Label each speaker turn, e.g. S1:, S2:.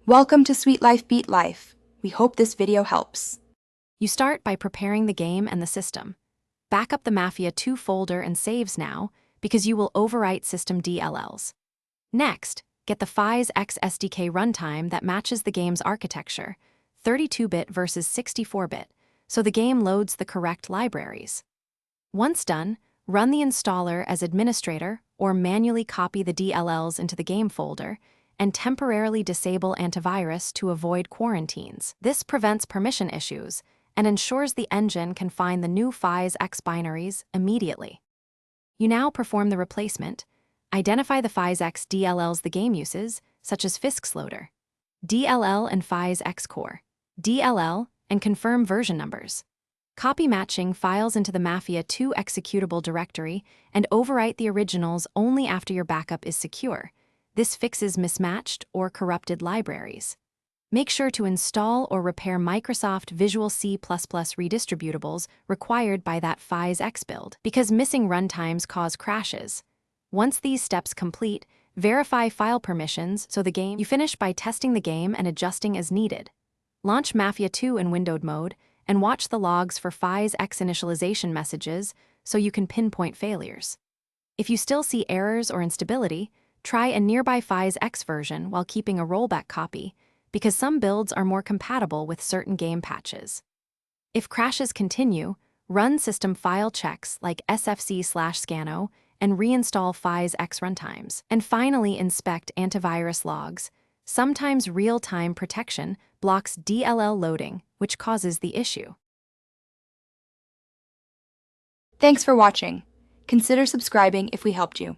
S1: Welcome to Sweet Life Beat Life. We hope this video helps.
S2: You start by preparing the game and the system. Back up the Mafia II folder and saves now, because you will overwrite system DLLs. Next, get the PhysX SDK runtime that matches the game's architecture, 32-bit versus 64-bit, so the game loads the correct libraries. Once done, run the installer as administrator or manually copy the DLLs into the game folder, and temporarily disable antivirus to avoid quarantines. This prevents permission issues and ensures the engine can find the new PhysX binaries immediately. You now perform the replacement, identify the PhysX DLLs the game uses, such as PhysX loader, DLL and PhysX core, DLL, and confirm version numbers. Copy matching files into the Mafia II executable directory and overwrite the originals only after your backup is secure. This fixes mismatched or corrupted libraries. Make sure to install or repair Microsoft Visual C++ redistributables required by that PhysX build, because missing runtimes cause crashes. Once these steps complete, verify file permissions you finish by testing the game and adjusting as needed. Launch Mafia II in windowed mode and watch the logs for PhysX initialization messages so you can pinpoint failures. If you still see errors or instability, try a nearby PhysX version while keeping a rollback copy, because some builds are more compatible with certain game patches. If crashes continue, run system file checks like sfc/scano and reinstall PhysX runtimes. And finally, inspect antivirus logs. Sometimes real-time protection blocks DLL loading, which causes the issue.
S1: Thanks for watching. Consider subscribing if we helped you.